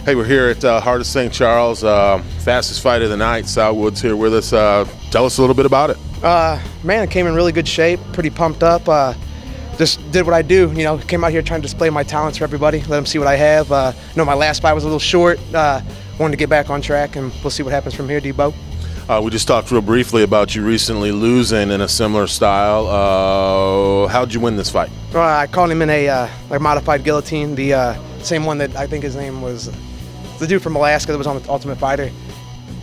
Hey, we're here at Heart of St. Charles, fastest fight of the night. Sal Woods here with us. Tell us a little bit about it. Man, I came in really good shape, pretty pumped up. Just did what I do, came out here trying to display my talents for everybody, let them see what I have. My last fight was a little short. Wanted to get back on track, and we'll see what happens from here, Debo. We just talked real briefly about you recently losing in a similar style. How'd you win this fight? I caught him in a modified guillotine, the same one that I think his name was the dude from Alaska that was on the Ultimate Fighter.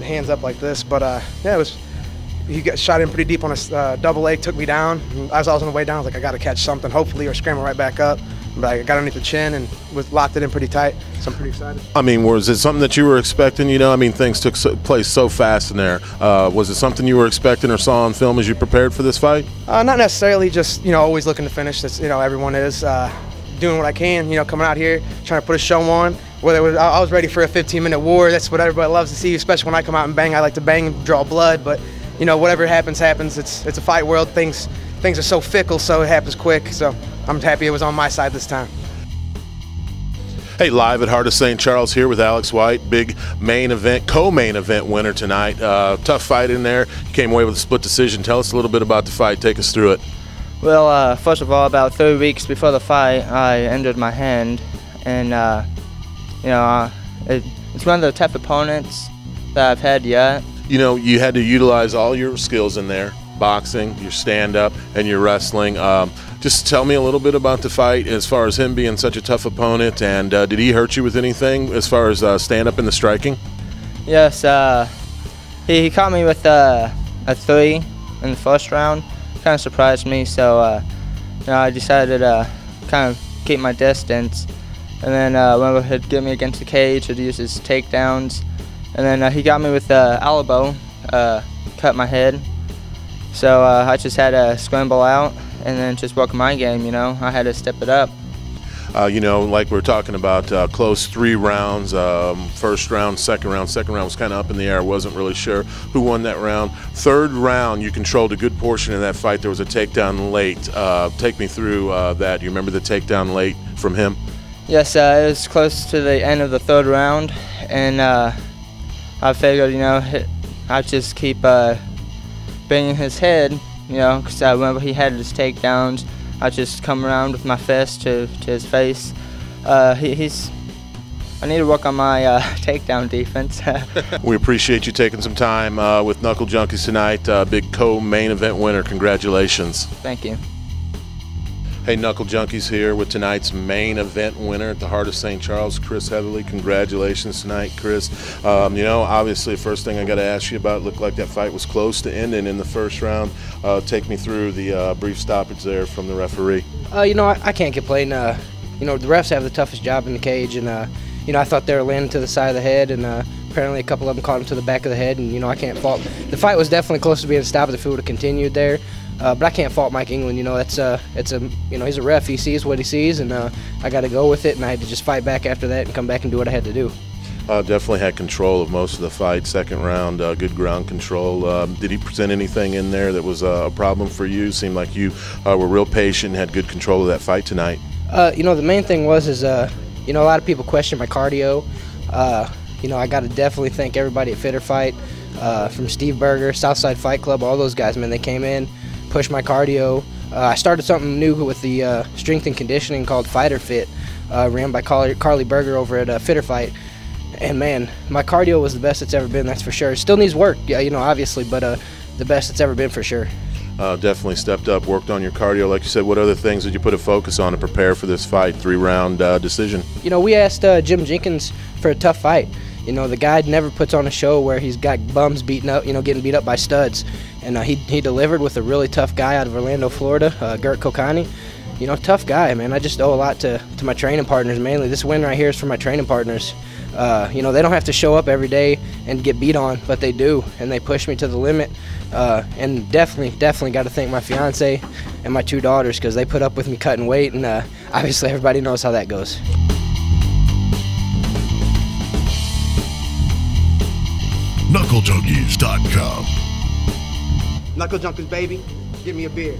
Hands up like this, but yeah, he got shot in pretty deep on a double leg, took me down. And as I was on the way down, I was like, I got to catch something, hopefully, or scramble right back up. But I got underneath the chin and locked it in pretty tight, so I'm pretty excited. I mean, was it something that you were expecting? Things took place so fast in there. Was it something you were expecting or saw on film as you prepared for this fight? Not necessarily, just, always looking to finish. That's, everyone is doing what I can, coming out here, trying to put a show on. I was ready for a 15-minute war. That's what everybody loves to see, especially when I come out and bang. I like to bang and draw blood, but, whatever happens, happens. It's a fight world. Things are so fickle, so it happens quick. So I'm happy it was on my side this time. Hey, live at Heart of St. Charles here with Alex White, big main event, co-main event winner tonight. Tough fight in there. You came away with a split decision. Tell us a little bit about the fight. Take us through it. Well, first of all, about 3 weeks before the fight, I injured my hand, and it's one of the tough opponents that I've had yet. You had to utilize all your skills in there: boxing, your stand-up, and your wrestling. Just tell me a little bit about the fight as far as him being such a tough opponent, and did he hurt you with anything as far as stand-up and the striking? Yes, he caught me with a 3 in the first round. Kind of surprised me, so I decided to kind of keep my distance. And then when he'd get me against the cage, he'd use his takedowns. And then he got me with the elbow, cut my head. So I just had to scramble out and then just work my game, I had to step it up. Like we're talking about, close 3 rounds, first round, second round. Second round was kind of up in the air. Wasn't really sure who won that round. Third round, you controlled a good portion of that fight. There was a takedown late. Take me through that. Do you remember the takedown late from him? Yes, it was close to the end of the third round, and I figured, I'd just keep banging his head, because I remember he had his takedowns. I just come around with my fist to his face. I need to work on my takedown defense. We appreciate you taking some time with Knuckle Junkies tonight. Big co-main event winner. Congratulations. Thank you. Hey, Knuckle Junkies here with tonight's main event winner at the Heart of St. Charles, Chris Heatherly. Congratulations tonight, Chris. Obviously, the first thing I got to ask you about, looked like that fight was close to ending in the first round. Take me through the brief stoppage there from the referee. I can't complain. The refs have the toughest job in the cage, and I thought they were landing to the side of the head, and apparently a couple of them caught him to the back of the head, and I can't fault. The fight was definitely close to being stopped if it would have continued there. But I can't fault Mike England. He's a ref. He sees what he sees, and I got to go with it. And I had to just fight back after that and come back and do what I had to do. Definitely had control of most of the fight. Second round, good ground control. Did he present anything in there that was a problem for you? Seemed like you were real patient and had good control of that fight tonight. The main thing was a lot of people question my cardio. I got to definitely thank everybody at Fitter Fight, from Steve Berger, Southside Fight Club, all those guys, man. They came in, pushed my cardio. I started something new with the strength and conditioning called Fighter Fit, ran by Carly Berger over at Fitter Fight. And man, my cardio was the best it's ever been, that's for sure. It still needs work, obviously, but the best it's ever been for sure. Definitely stepped up, worked on your cardio. Like you said, what other things did you put a focus on to prepare for this fight, 3-round decision? We asked Jim Jenkins for a tough fight. The guy never puts on a show where he's got bums beaten up, getting beat up by studs. And he delivered with a really tough guy out of Orlando, Florida, Gert Kokani. Tough guy, man. I just owe a lot to my training partners, mainly. This win right here is for my training partners. They don't have to show up every day and get beat on, but they do, and they push me to the limit. And definitely got to thank my fiance and my 2 daughters, because they put up with me cutting weight, and obviously everybody knows how that goes. KnuckleJunkies.com. Knuckle Junkies, baby. Give me a beer.